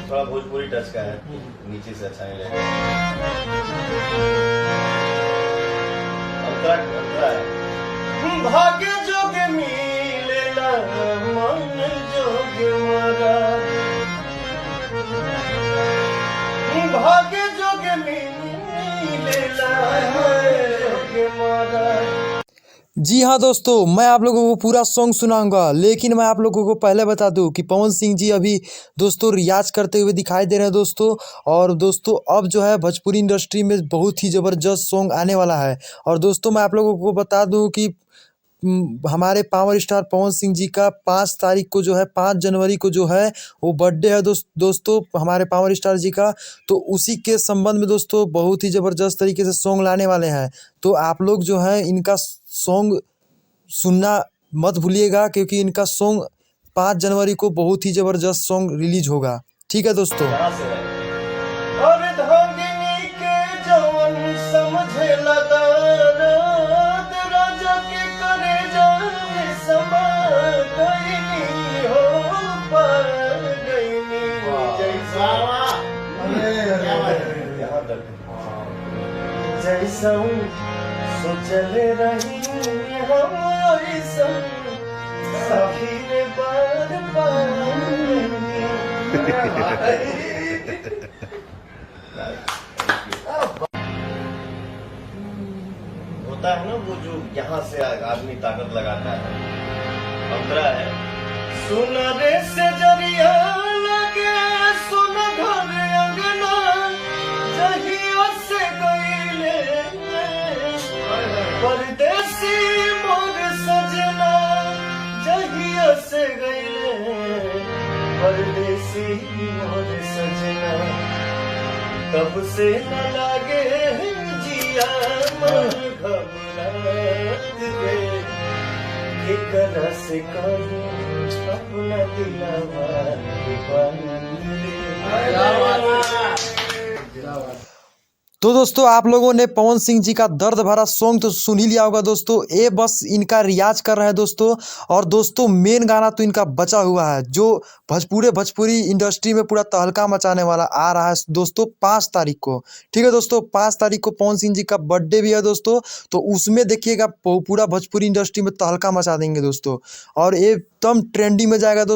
थोड़ा भोजपुरी टच का है, नीचे से अच्छा नहीं लगेगा। अंतरा अंतरा है। भाग्य जोगे मिलेला मन जोगे मरा, भाग्य जोगे मिलेला मन जोगे मरा। जी हाँ दोस्तों, मैं आप लोगों को पूरा सॉन्ग सुनाऊंगा, लेकिन मैं आप लोगों को पहले बता दूं कि पवन सिंह जी अभी दोस्तों रियाज करते हुए दिखाई दे रहे हैं दोस्तों। और दोस्तों अब जो है भोजपुरी इंडस्ट्री में बहुत ही ज़बरदस्त सॉन्ग आने वाला है। और दोस्तों मैं आप लोगों को बता दूं कि हमारे पावर स्टार पवन सिंह जी का 5 तारीख को जो है 5 जनवरी को जो है वो बर्थडे है दोस्तों हमारे पावर स्टार जी का। तो उसी के संबंध में दोस्तों बहुत ही ज़बरदस्त तरीके से सॉन्ग लाने वाले हैं। तो आप लोग जो है इनका सॉन्ग सुनना मत भूलिएगा, क्योंकि इनका सॉन्ग 5 जनवरी को बहुत ही ज़बरदस्त सॉन्ग रिलीज होगा। ठीक है दोस्तों। कहाँ से है? और धांगिनी के जवन समझेला दर्द, राजा के कलेजा में समा गईनी हो पा गईनी। जैसा यहाँ तक जैसा सोचल रही हम वैसा सफीर बार होता है ना वो जो यहाँ से आदमी ताकत लगाता है। अंतरा है। सुन रे से जरिया लगे सुन घर अंगना, जहिया से गईले परदेसी मोर सजना, जहिया से गईले परदेसी मोर सजना, तब से न लागे जिया मन घबरात रे, केकरा से कहूं अपना दिलवा के बात रे। तो दोस्तों आप लोगों ने पवन सिंह जी का दर्द भरा सॉन्ग तो सुन ही लिया होगा दोस्तों। ये बस इनका रियाज कर रहे हैं दोस्तों। और दोस्तों मेन गाना तो इनका बचा हुआ है जो भोजपुरी इंडस्ट्री में पूरा तहलका मचाने वाला आ रहा है दोस्तों 5 तारीख को। ठीक है दोस्तों, 5 तारीख को पवन सिंह जी का बर्थडे भी है दोस्तों। तो उसमें देखिएगा पूरा भोजपुरी इंडस्ट्री में तहलका मचा देंगे दोस्तों, और एकदम ट्रेंडिंग में जाएगा दोस्तों।